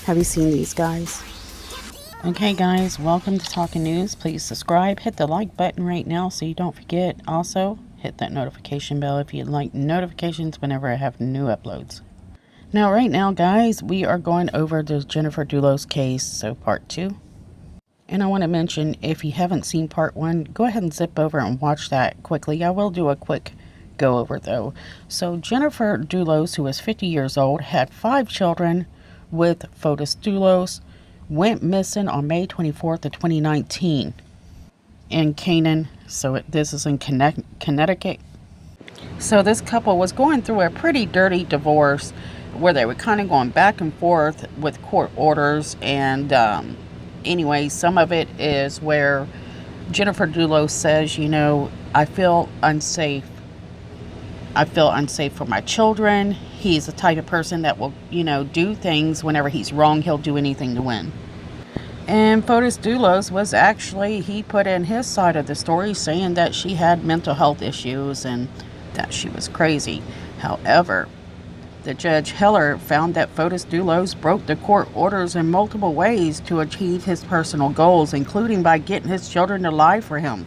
Have you seen these guys? Okay guys, welcome to Talking News. Please subscribe, hit the like button right now so you don't forget. Also, hit that notification bell if you'd like notifications whenever I have new uploads. Now right now guys, we are going over the Jennifer Dulos case, so part 2. And I want to mention, if you haven't seen part 1, go ahead and zip over and watch that quickly. I will do a quick go over though. So Jennifer Dulos, who was 50 years old, had 5 children with Fotis Dulos, went missing on May 24th of 2019 in Canaan. So this is in Connecticut. So this couple was going through a pretty dirty divorce where they were kind of going back and forth with court orders. And anyway, some of it is where Jennifer Dulos says, you know, I feel unsafe for my children. He's the type of person that will, you know, do things whenever he's wrong. He'll do anything to win. And Fotis Dulos was actually, he put in his side of the story saying that she had mental health issues and that she was crazy. However, the Judge Heller found that Fotis Dulos broke the court orders in multiple ways to achieve his personal goals, including by getting his children to lie for him.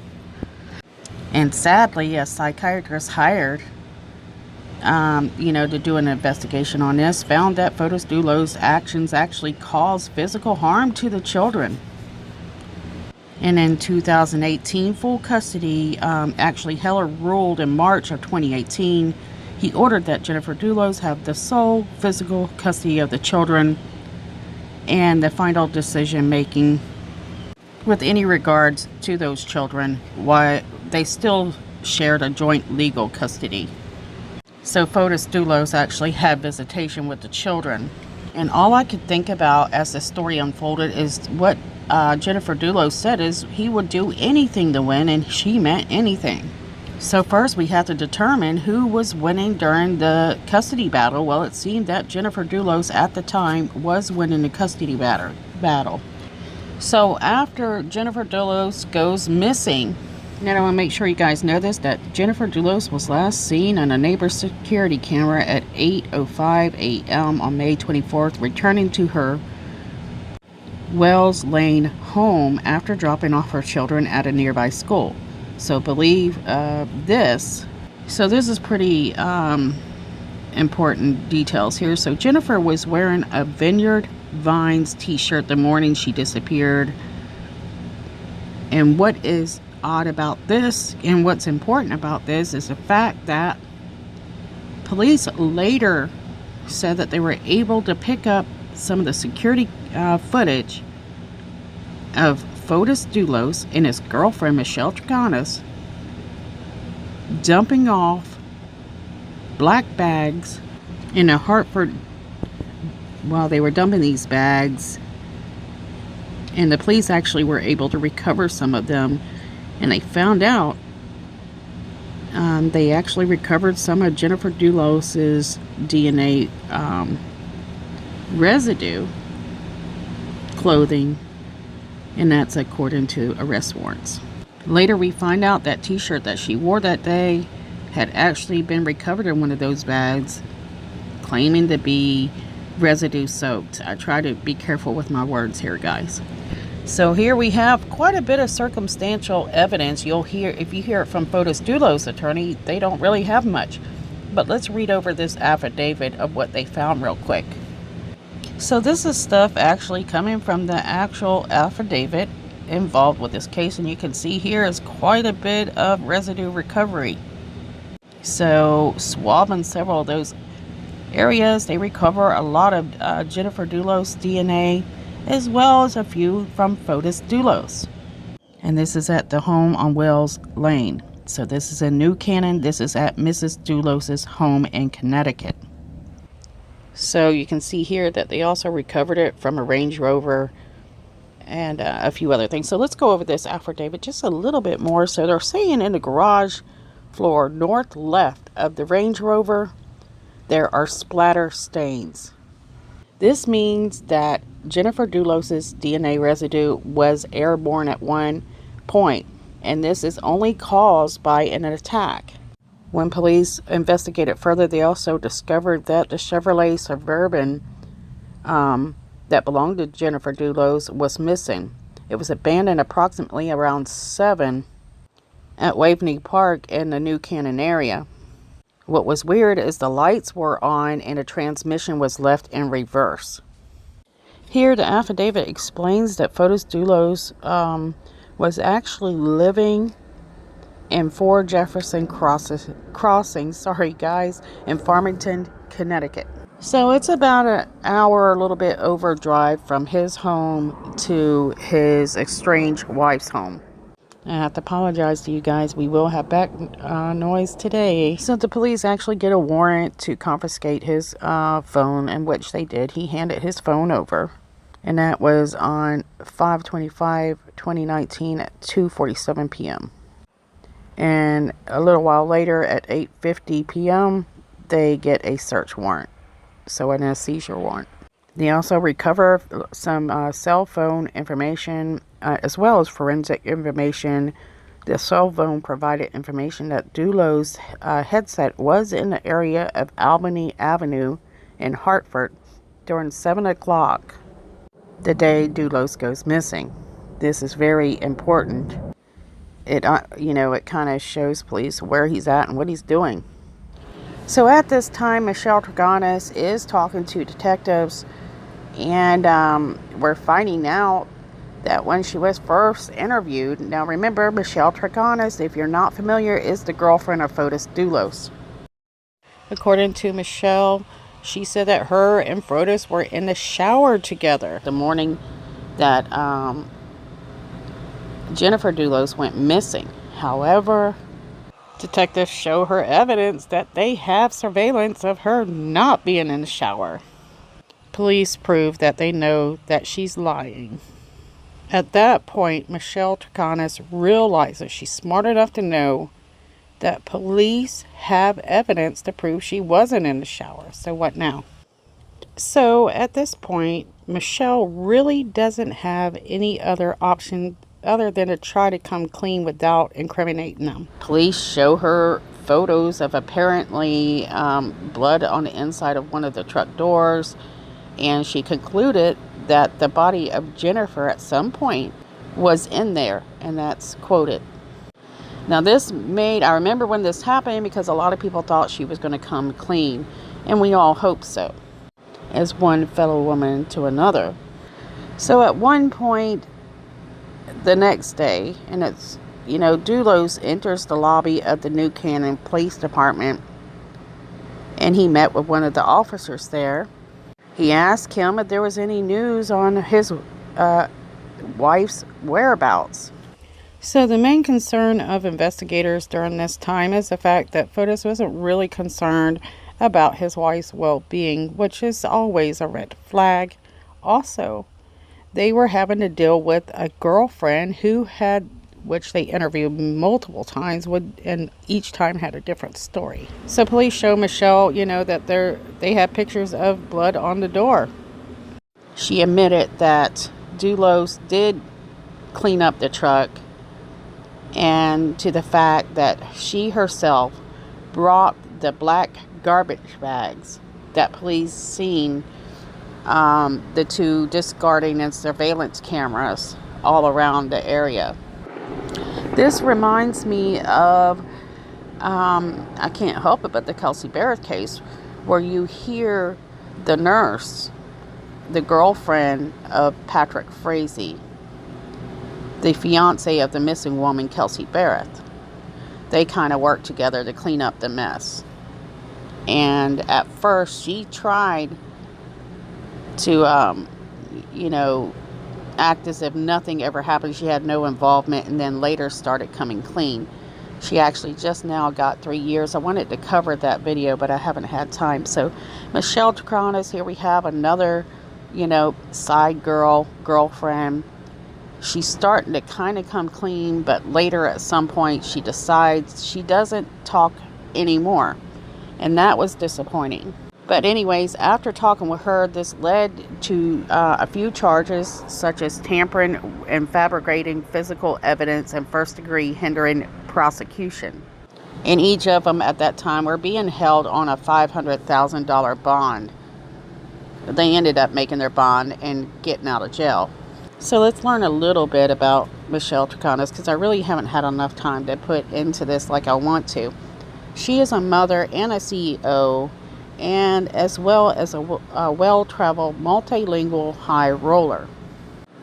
And sadly, a psychiatrist hired to do an investigation on this, found that Fotis Dulos' actions actually caused physical harm to the children. And in 2018, full custody, actually Heller ruled in March of 2018, he ordered that Jennifer Dulos have the sole physical custody of the children and the final decision making with any regards to those children, why they still shared a joint legal custody. So Fotis Dulos actually had visitation with the children. And all I could think about as the story unfolded is what Jennifer Dulos said is he would do anything to win, and she meant anything. So first we have to determine who was winning during the custody battle. Well, it seemed that Jennifer Dulos at the time was winning the custody battle. So after Jennifer Dulos goes missing, now I want to make sure you guys know this, that Jennifer Dulos was last seen on a neighbor's security camera at 8:05 a.m. on May 24th, returning to her Wells Lane home after dropping off her children at a nearby school. So believe this. So this is pretty important details here. So Jennifer was wearing a Vineyard Vines t-shirt the morning she disappeared. And what is odd about this and what's important about this is the fact that police later said that they were able to pick up some of the security footage of Fotis Dulos and his girlfriend Michelle Triganis dumping off black bags in a Hartford while they were dumping these bags, and the police actually were able to recover some of them. And they found out they actually recovered some of Jennifer Dulos's DNA residue, clothing, and that's according to arrest warrants. Later we find out that t-shirt that she wore that day had actually been recovered in one of those bags, claiming to be residue soaked. I try to be careful with my words here, guys. So here we have quite a bit of circumstantial evidence. You'll hear, if you hear it from Fotis Dulos' attorney, they don't really have much. But let's read over this affidavit of what they found real quick. So this is stuff actually coming from the actual affidavit involved with this case, and you can see here is quite a bit of residue recovery. So swabbing several of those areas, they recover a lot of Jennifer Dulos' DNA, as well as a few from Fotis Dulos. And this is at the home on Wells Lane. So this is in New Canaan. This is at Mrs. Dulos' home in Connecticut. So you can see here that they also recovered it from a Range Rover and a few other things. So let's go over this affidavit just a little bit more. So they're saying in the garage floor north left of the Range Rover, there are splatter stains. This means that Jennifer Dulos' DNA residue was airborne at one point, and this is only caused by an attack. When police investigated further, they also discovered that the Chevrolet Suburban that belonged to Jennifer Dulos was missing. It was abandoned approximately around 7 at Waveney Park in the New Canaan area. What was weird is the lights were on and the transmission was left in reverse. Here, the affidavit explains that Fotis Dulos was actually living in 4 Jefferson Crossing, in Farmington, Connecticut. So it's about an hour, a little bit over drive from his home to his estranged wife's home. I have to apologize to you guys. We will have back noise today. So the police actually get a warrant to confiscate his phone, in which they did. He handed his phone over. And that was on 5/25/2019 at 2:47 p.m. And a little while later at 8:50 p.m., they get a search warrant. So a seizure warrant. They also recover some cell phone information as well as forensic information. The cell phone provided information that Dulos' headset was in the area of Albany Avenue in Hartford during 7 o'clock the day Dulos goes missing. This is very important. It kind of shows police where he's at and what he's doing. So at this time, Michelle Tregonis is talking to detectives, and we're finding out that when she was first interviewed, now remember, Michelle Tregonis, if you're not familiar, is the girlfriend of Fotis Dulos. According to Michelle, she said that her and Frotis were in the shower together the morning that Jennifer Dulos went missing. However, detectives show her evidence that they have surveillance of her not being in the shower. Police prove that they know that she's lying. At that point, Michelle Tregonis realizes she's smart enough to know that police have evidence to prove she wasn't in the shower. So what now? So at this point, Michelle really doesn't have any other option other than to try to come clean without incriminating them. Police show her photos of apparently blood on the inside of one of the truck doors, and she concluded that the body of Jennifer at some point was in there, and that's quoted. Now I remember when this happened because a lot of people thought she was going to come clean, and we all hope so, as one fellow woman to another. So at one point the next day, and it's, Dulos enters the lobby of the New Canaan Police Department, and he met with one of the officers there. He asked him if there was any news on his wife's whereabouts. So the main concern of investigators during this time is the fact that Fotis wasn't really concerned about his wife's well-being, which is always a red flag. Also, they were having to deal with a girlfriend which they interviewed multiple times, and each time had a different story. So police show Michelle, that they had pictures of blood on the door. She admitted that Dulos did clean up the truck, and to the fact that she herself brought the black garbage bags that police seen the 2 discarding and surveillance cameras all around the area. This reminds me of, I can't help it, but the Kelsey Barrett case, where you hear the nurse, the girlfriend of Patrick Frazee, the fiance of the missing woman, Kelsey Barrett. They kind of worked together to clean up the mess. And at first, she tried to, act as if nothing ever happened. She had no involvement, and then later started coming clean. She actually just now got 3 years. I wanted to cover that video, but I haven't had time. So Michelle Tregonis, here we have another, side girlfriend. She's starting to kind of come clean, but later at some point she decides she doesn't talk anymore. And that was disappointing. But anyways, after talking with her, this led to a few charges, such as tampering and fabricating physical evidence and first-degree hindering prosecution. And each of them at that time were being held on a $500,000 bond. they ended up making their bond and getting out of jail. So let's learn a little bit about Michelle Troconis, because I really haven't had enough time to put into this like I want to. She is a mother and a CEO, and as well as a well-traveled, multilingual high roller.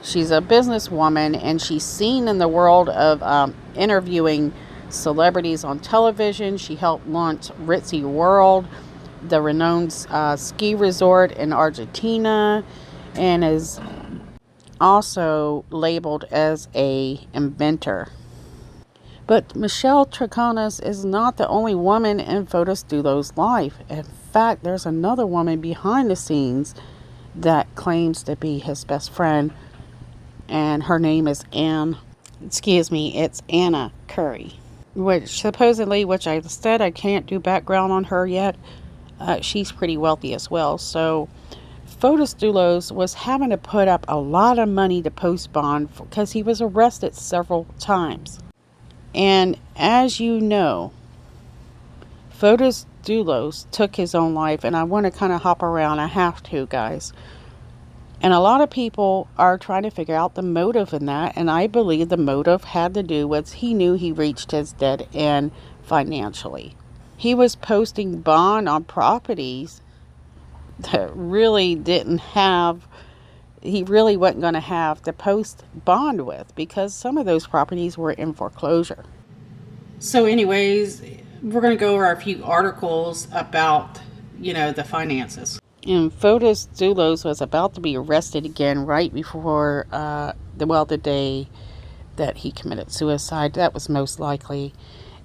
She's a businesswoman, and she's seen in the world of interviewing celebrities on television. She helped launch Ritzy World, the renowned ski resort in Argentina, and is also labeled as a inventor. But Michelle Troconis is not the only woman in Fotis Dulos' life. In fact, there's another woman behind the scenes that claims to be his best friend, and her name is it's Anna Curry. Which supposedly, which I said I can't do background on her yet, she's pretty wealthy as well. So Fotis Dulos was having to put up a lot of money to post bond because he was arrested several times. And as you know, Fotis Dulos took his own life, and I want to kind of hop around. I have to, guys. And a lot of people are trying to figure out the motive in that, and I believe the motive had to do with he knew he reached his dead end financially. He was posting bond on properties that really he really wasn't going to have to post bond with, because some of those properties were in foreclosure. So anyways, we're going to go over a few articles about, the finances. And Fotis Dulos was about to be arrested again right before the day that he committed suicide. That was most likely.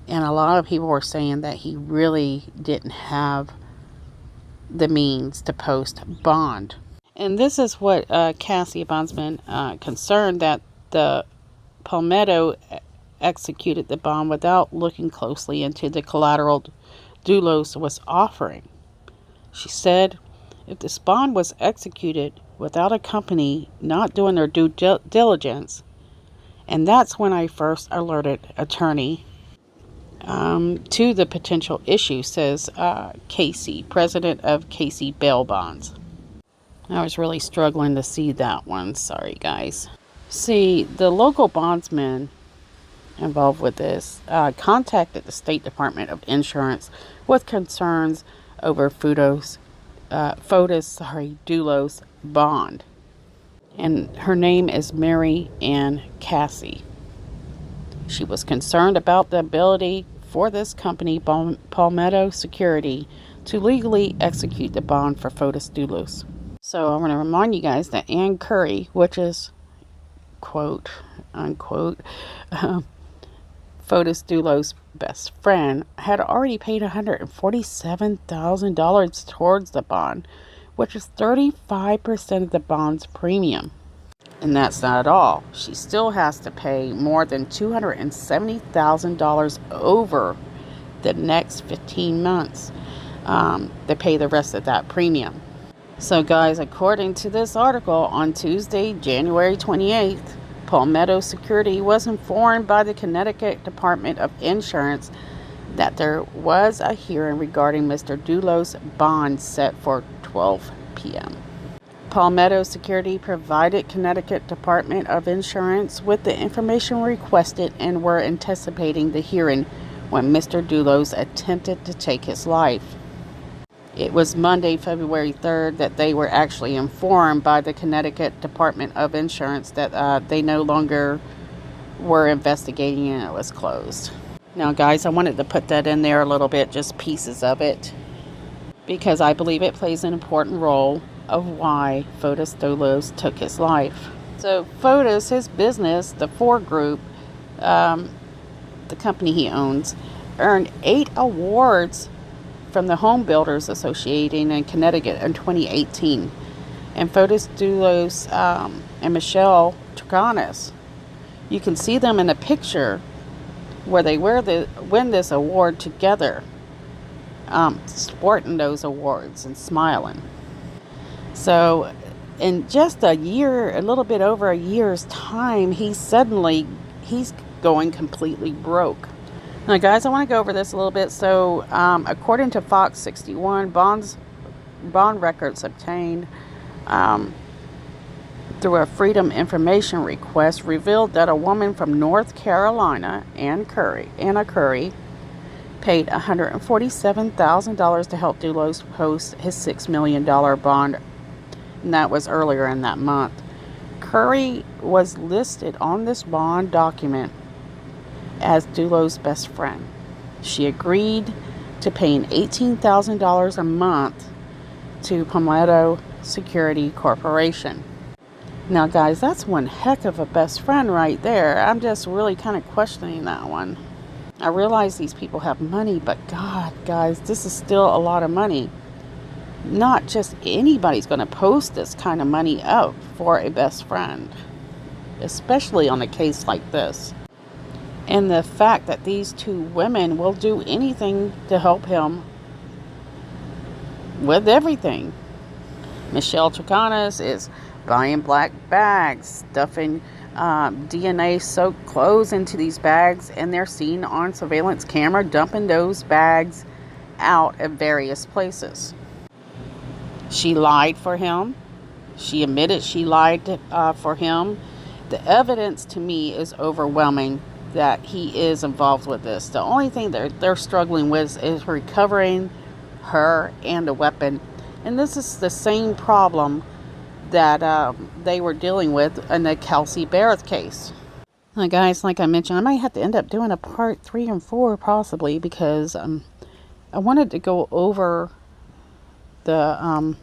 And a lot of people were saying that he really didn't have the means to post bond. And this is what Cassie Bondsman concerned, that the Palmetto executed the bond without looking closely into the collateral Dulos was offering. She said, if this bond was executed without a company not doing their due diligence, and that's when I first alerted attorney to the potential issue, says Casey, president of Casey Bail Bonds. I was really struggling to see that one. Sorry, guys. See, the local bondsman involved with this contacted the State Department of Insurance with concerns over Fotis Dulos' bond. And her name is Mary Ann Cassie. She was concerned about the ability for this company, Palmetto Security, to legally execute the bond for Fotis Dulos. So I want to remind you guys that Ann Curry, which is, quote, unquote, Fotis Dulos' best friend, had already paid $147,000 towards the bond, which is 35% of the bond's premium. And that's not all. She still has to pay more than $270,000 over the next 15 months to pay the rest of that premium. So guys, according to this article, on Tuesday, January 28th, Palmetto Security was informed by the Connecticut Department of Insurance that there was a hearing regarding Mr. Dulos' bond set for 12 p.m. Palmetto Security provided Connecticut Department of Insurance with the information requested and were anticipating the hearing when Mr. Dulos attempted to take his life. It was Monday, February 3rd, that they were actually informed by the Connecticut Department of Insurance that they no longer were investigating and it was closed. Now, guys, I wanted to put that in there a little bit, just pieces of it, because I believe it plays an important role of why Fotis Dulos took his life. So Fotis, his business, the Ford Group, the company he owns, earned 8 awards from the Home Builders Association in Connecticut in 2018. And Fotis Dulos and Michelle Troconis, you can see them in a picture where they win this award together, sporting those awards and smiling. So in just a little bit over a year's time, he's going completely broke. Now, guys, I want to go over this a little bit. So according to Fox 61, bonds bond records obtained through a Freedom Information request revealed that a woman from North Carolina, Anna Curry, paid $147,000 to help Dulos post his $6 million bond, and that was earlier in that month. Curry was listed on this bond document as Dulos' best friend. She agreed to paying $18,000 a month to Palmetto Security Corporation. Now, guys, that's one heck of a best friend right there. I'm just really kind of questioning that one. I realize these people have money, but God, guys, this is still a lot of money. Not just anybody's going to post this kind of money up for a best friend, especially on a case like this. And the fact that these two women will do anything to help him with everything. Michelle Chicanas is buying black bags, stuffing DNA-soaked clothes into these bags, and they're seen on surveillance camera dumping those bags out at various places. She lied for him. She admitted she lied for him. The evidence to me is overwhelming that he is involved with this. The only thing they're struggling with is recovering her and the weapon. And this is the same problem that they were dealing with in the Kelsey Barrett case. Now, guys, like I mentioned, I might have to end up doing a part 3 and 4 possibly, because I wanted to go over the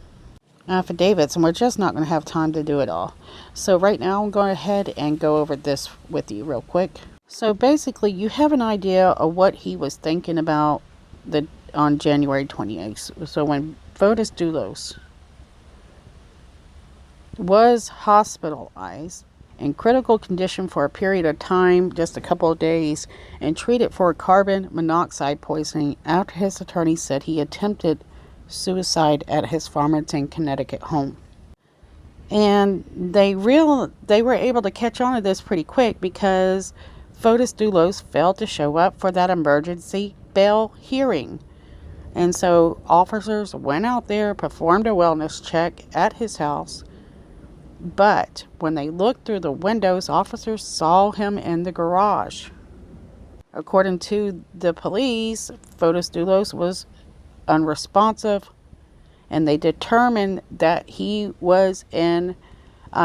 affidavits, and we're just not going to have time to do it all. So right now I'm going ahead and go over this with you real quick. So basically, you have an idea of what he was thinking about on January 28th. So when Fotis Dulos was hospitalized in critical condition for a period of time, just a couple of days, and treated for carbon monoxide poisoning after his attorney said he attempted suicide at his Farmington, Connecticut home. And they were able to catch on to this pretty quick, because Fotis Dulos failed to show up for that emergency bail hearing. And so officers went out there, performed a wellness check at his house. But when they looked through the windows, officers saw him in the garage. According to the police, Fotis Dulos was unresponsive, and they determined that he was in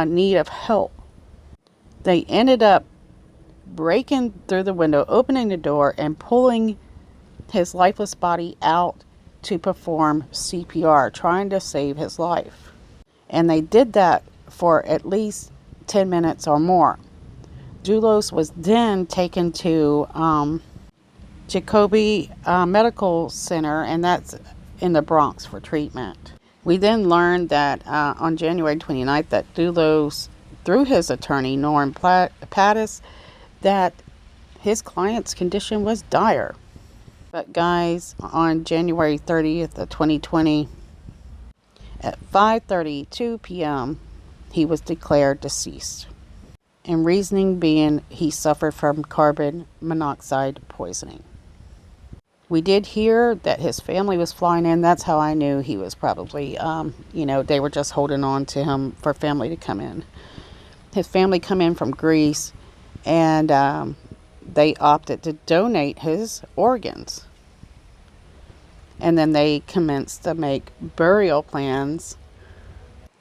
need of help. They ended up breaking through the window, opening the door, and pulling his lifeless body out to perform CPR, trying to save his life. And they did that for at least 10 minutes or more. Dulos was then taken to Jacobi Medical Center, and that's in the Bronx, for treatment. We then learned that on January 29th that Dulos, through his attorney, Norm Pattis, that his client's condition was dire. But guys, on January 30th of 2020, at 5:32 p.m., he was declared deceased. And reasoning being he suffered from carbon monoxide poisoning. We did hear that his family was flying in. That's how I knew he was probably, they were just holding on to him for family to come in. His family come in from Greece, and they opted to donate his organs. And then they commenced to make burial plans,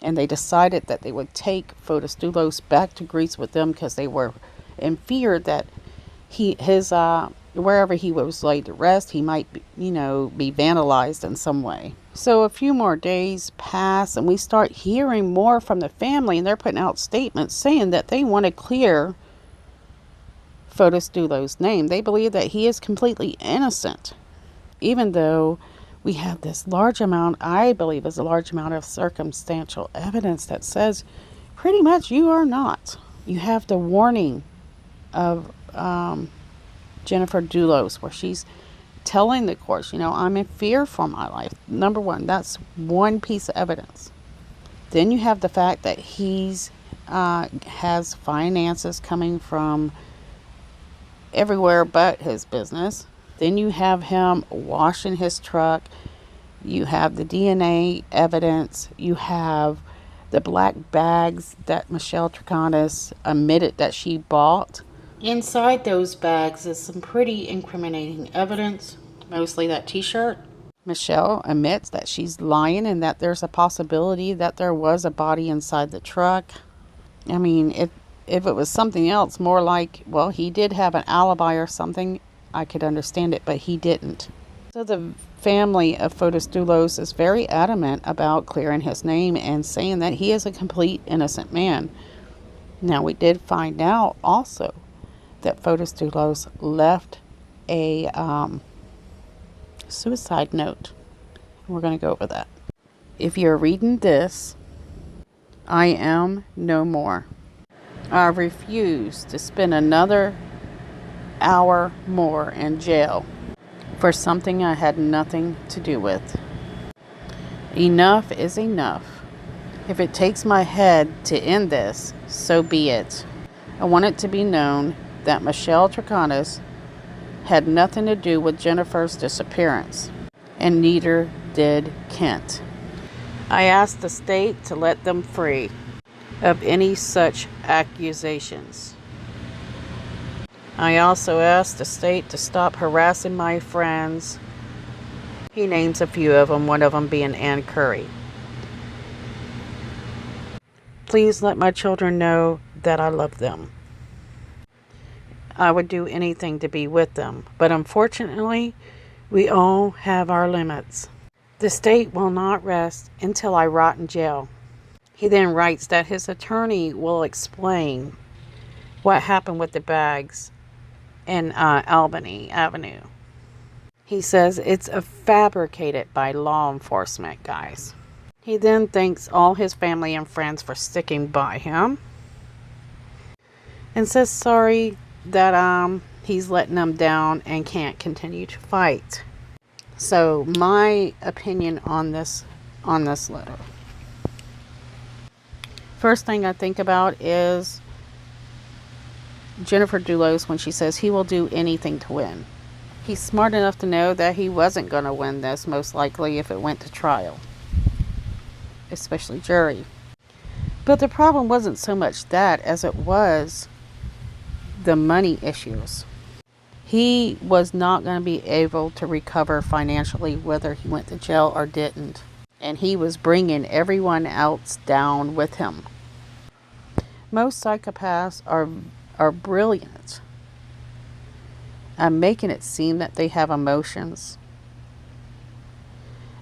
and they decided that they would take Fotis Dulos back to Greece with them, because they were in fear that wherever he was laid to rest, he might be vandalized in some way. So a few more days pass, and we start hearing more from the family, and they're putting out statements saying that they want to clear Fotis Dulos' name. They believe that he is completely innocent, even though we have this large amount, I believe is a large amount of circumstantial evidence that says pretty much you are not. You have the warning of Jennifer Dulos, where she's telling the courts, I'm in fear for my life. Number one, that's one piece of evidence. Then you have the fact that he's has finances coming from everywhere but his business. Then you have him washing his truck, You have the DNA evidence. You have the black bags that Michelle Troconis admitted that she bought. Inside those bags is some pretty incriminating evidence, mostly that t-shirt. Michelle admits that she's lying and that there's a possibility that there was a body inside the truck. I mean, if it was something else, more like, well, he did have an alibi or something, I could understand it, but he didn't. So the family of Fotis Dulos is very adamant about clearing his name and saying that he is a complete innocent man. Now, we did find out also that Fotis Dulos left a suicide note. We're going to go over that. If you're reading this, I am no more. I refuse to spend another hour more in jail for something I had nothing to do with. Enough is enough. If it takes my head to end this, so be it. I want it to be known that Michelle Troconis had nothing to do with Jennifer's disappearance, and neither did Kent. I asked the state to let them free of any such accusations. I also asked the state to stop harassing my friends. He names a few of them, one of them being Ann Curry. Please let my children know that I love them. I would do anything to be with them, but unfortunately, we all have our limits. The state will not rest until I rot in jail. He then writes that his attorney will explain what happened with the bags in Albany Avenue. He says it's fabricated by law enforcement, guys. He then thanks all his family and friends for sticking by him and says sorry that he's letting them down and can't continue to fight. So my opinion on this letter. First thing I think about is Jennifer Dulos when she says he will do anything to win. He's smart enough to know that he wasn't going to win this, most likely, if it went to trial, especially jury. But the problem wasn't so much that as it was the money issues. He was not going to be able to recover financially whether he went to jail or didn't. And he was bringing everyone else down with him. Most psychopaths are brilliant at making it seem that they have emotions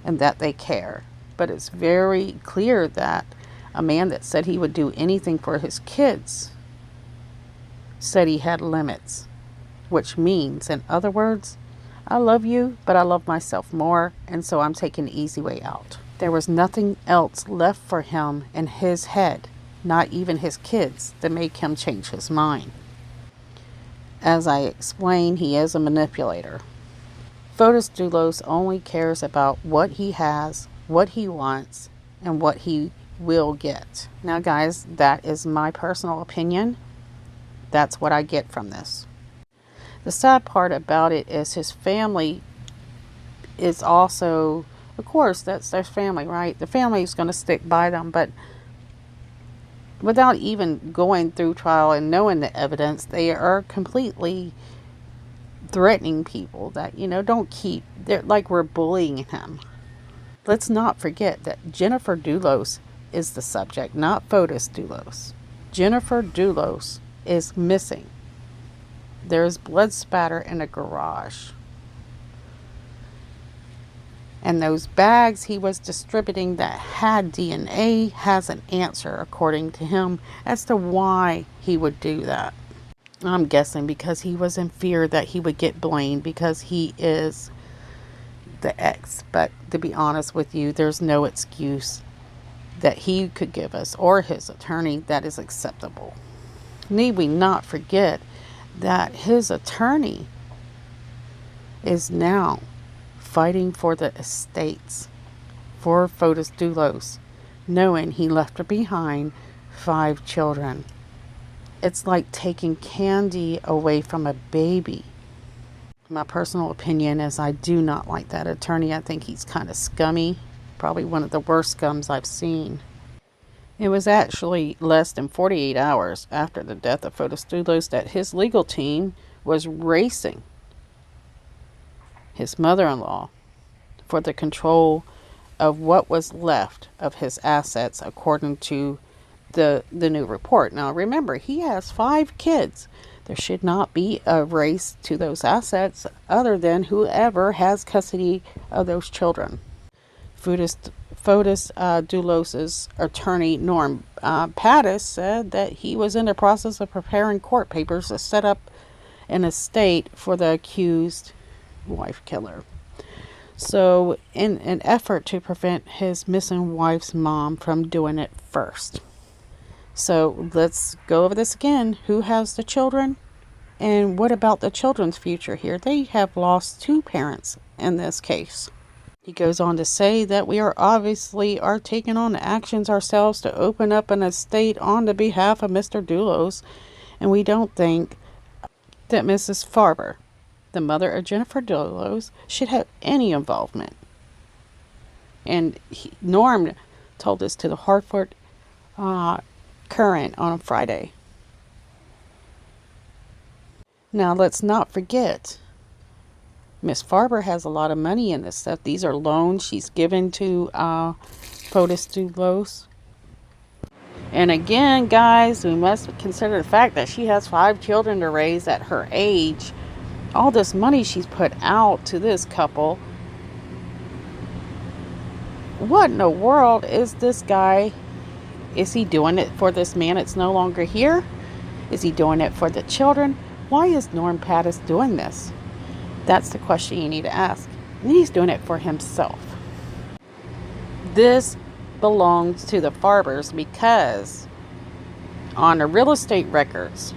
and that they care. But it's very clear that a man that said he would do anything for his kids said he had limits, which means, in other words, I love you, but I love myself more, and so I'm taking the easy way out. There was nothing else left for him in his head, not even his kids, to make him change his mind. As I explained, he is a manipulator. Fotis Dulos only cares about what he has, what he wants, and what he will get. Now, guys, that is my personal opinion. That's what I get from this. The sad part about it is his family is also, of course, that's their family, right? The family is going to stick by them, but without even going through trial and knowing the evidence, they are completely threatening people that, don't keep, they're like we're bullying him. Let's not forget that Jennifer Dulos is the subject, not Fotis Dulos. Jennifer Dulos is missing. There's blood spatter in a garage. And those bags he was distributing that had DNA has an answer, according to him, as to why he would do that. I'm guessing because he was in fear that he would get blamed because he is the ex. But to be honest with you, there's no excuse that he could give us or his attorney that is acceptable. Need we not forget that his attorney is now fighting for the estates for Fotis Dulos, knowing he left behind 5 children. It's like taking candy away from a baby. My personal opinion is I do not like that attorney. I think he's kind of scummy. Probably one of the worst scums I've seen. It was actually less than 48 hours after the death of Fotis Dulos that his legal team was racing his mother-in-law for the control of what was left of his assets, according to the new report. Now remember, he has 5 kids. There should not be a race to those assets other than whoever has custody of those children. Fotis Dulos' attorney, Norm Pattis, said that he was in the process of preparing court papers to set up an estate for the accused wife killer. So, in an effort to prevent his missing wife's mom from doing it first. So, let's go over this again. Who has the children? And what about the children's future here? They have lost 2 parents in this case. He goes on to say that we are taking on actions ourselves to open up an estate on the behalf of Mr. Dulos, and we don't think that Mrs. Farber, the mother of Jennifer Dulos, should have any involvement. And Norm told this to the Hartford Courant on Friday. Now let's not forget, Miss Farber has a lot of money in this stuff. These are loans she's given to Fotis Dulos. And again, guys, we must consider the fact that she has 5 children to raise at her age. All this money she's put out to this couple. What in the world is this guy? Is he doing it for this man that's no longer here? Is he doing it for the children? Why is Norm Pattis doing this? That's the question you need to ask. And he's doing it for himself. This belongs to the Farbers because on the real estate records,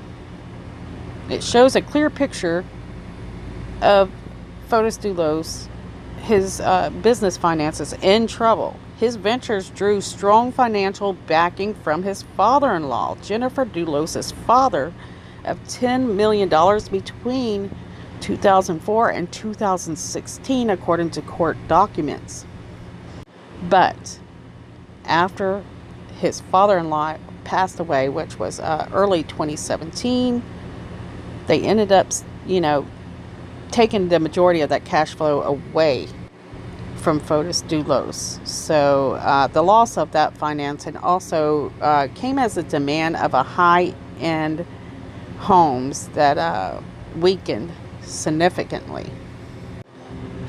it shows a clear picture of Fotis Dulos, his business finances in trouble. His ventures drew strong financial backing from his father-in-law, Jennifer Dulos' father, of $10 million between 2004 and 2016, according to court documents. But after his father-in-law passed away, which was early 2017, they ended up, taking the majority of that cash flow away from Fotis Dulos. So the loss of that financing also came as a demand of a high-end homes that weakened significantly.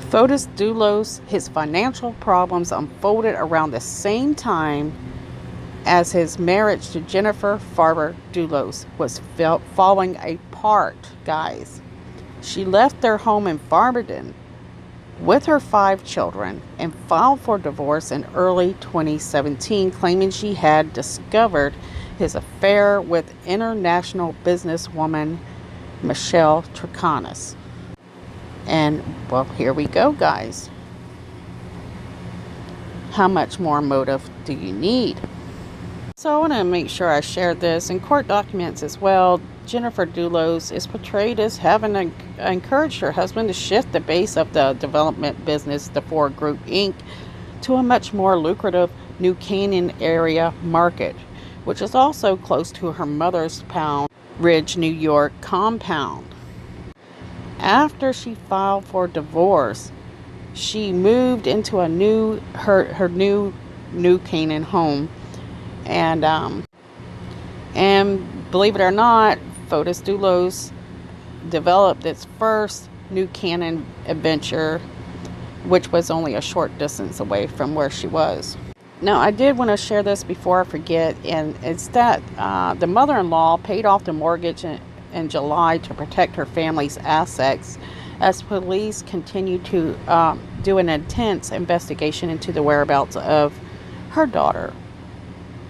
Fotis Dulos, his financial problems unfolded around the same time as his marriage to Jennifer Farber Dulos was falling apart, guys. She left their home in Farberton with her 5 children and filed for divorce in early 2017, claiming she had discovered his affair with international businesswoman Michelle Tricanis. And, well, here we go, guys. How much more motive do you need? So I want to make sure I shared this in court documents as well. Jennifer Dulos is portrayed as having encouraged her husband to shift the base of the development business, the Ford Group Inc., to a much more lucrative New Canaan area market, which is also close to her mother's Pound Ridge, New York compound. After she filed for divorce, she moved into her new New Canaan home, and believe it or not, Fotis Dulos developed its first New Canaan adventure, which was only a short distance away from where she was. Now, I did want to share this before I forget, and it's that the mother-in-law paid off the mortgage in July to protect her family's assets as police continue to do an intense investigation into the whereabouts of her daughter,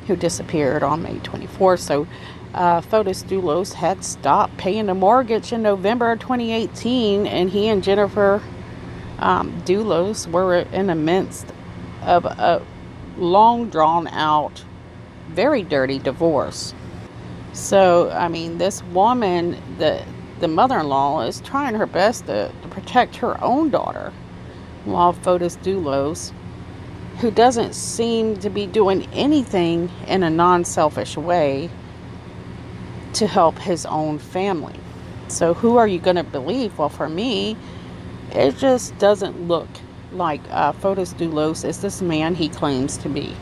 who disappeared on May 24th. So Fotis Dulos had stopped paying the mortgage in November of 2018, and he and Jennifer Dulos were in the midst of a long drawn out, very dirty divorce. So I mean, this woman, the mother-in-law is trying her best to protect her own daughter, while Fotis Dulos, who doesn't seem to be doing anything in a non-selfish way to help his own family. So who are you going to believe? Well, for me, it just doesn't look like Fotis Dulos is this man he claims to be.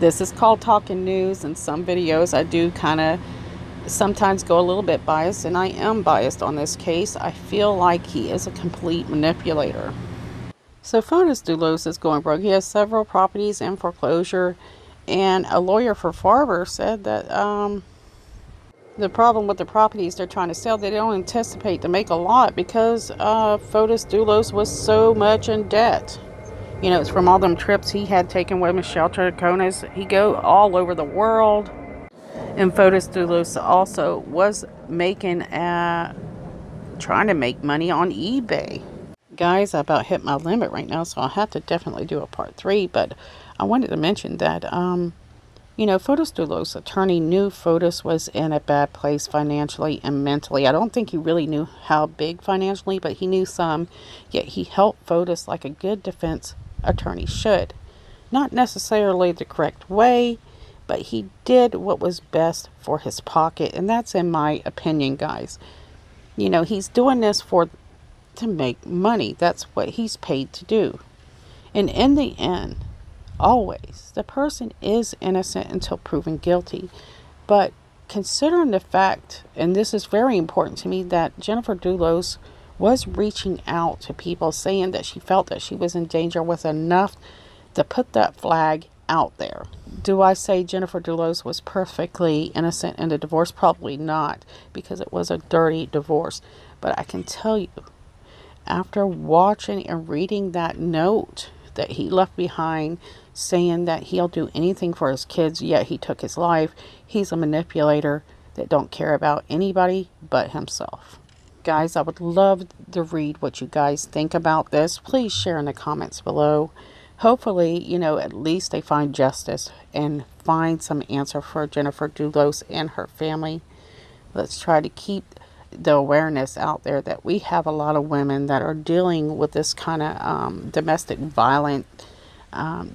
This is called Talking News. In some videos I do kind of sometimes go a little bit biased, and I am biased on this case. I feel like he is a complete manipulator. So Fotis Dulos is going broke. He has several properties in foreclosure, and a lawyer for Farber said that the problem with the properties they're trying to sell, they don't anticipate to make a lot because Fotis Dulos was so much in debt. You know, it's from all them trips he had taken with Michelle Traconis. He go all over the world. And Fotis Dulos also was making, trying to make money on eBay. Guys, I about hit my limit right now, so I'll have to definitely do a part 3. But I wanted to mention that, you know, Fotis Dulos' attorney knew Fotis was in a bad place financially and mentally. I don't think he really knew how big financially, but he knew some. Yet he helped Fotis like a good defense attorney should. Not necessarily the correct way, but he did what was best for his pocket. And that's in my opinion, guys. You know, he's doing this to make money. That's what he's paid to do. And in the end, always, the person is innocent until proven guilty. But considering the fact, and this is very important to me, that Jennifer Dulos was reaching out to people saying that she felt that she was in danger, was enough to put that flag out there. Do I say Jennifer Dulos was perfectly innocent in the divorce? Probably not, because it was a dirty divorce. But I can tell you, after watching and reading that note that he left behind saying that he'll do anything for his kids, yet he took his life, he's a manipulator that don't care about anybody but himself. Guys, I would love to read what you guys think about this. Please share in the comments below. Hopefully, you know, at least they find justice and find some answer for Jennifer Dulos and her family. Let's try to keep the awareness out there that we have a lot of women that are dealing with this kind of domestic violent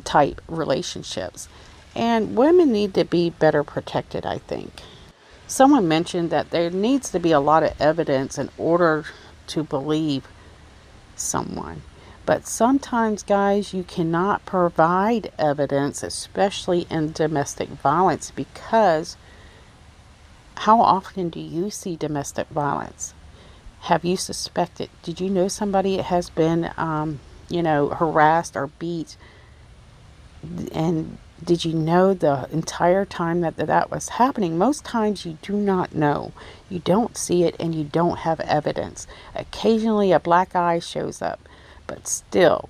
type relationships. And women need to be better protected, I think. Someone mentioned that there needs to be a lot of evidence in order to believe someone. But sometimes, guys, you cannot provide evidence, especially in domestic violence, because how often do you see domestic violence? Have you suspected? Did you know somebody has been, you know, harassed or beat? And did you know the entire time that was happening? Most times you do not know. You don't see it and you don't have evidence. Occasionally a black eye shows up. But still,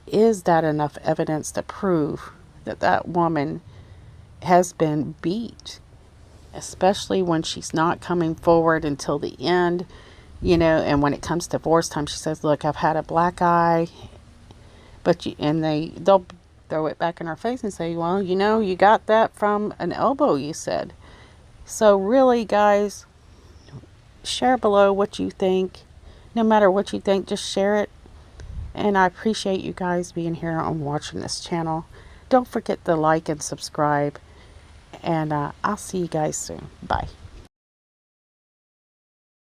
is that enough evidence to prove that that woman has been beat? Especially when she's not coming forward until the end, you know, and when it comes to divorce time, she says, look, I've had a black eye. But they'll throw it back in her face and say, well, you know, you got that from an elbow, you said. So really, guys, share below what you think. No matter what you think, just share it. And I appreciate you guys being here and watching this channel. Don't forget to like and subscribe. And I'll see you guys soon. Bye.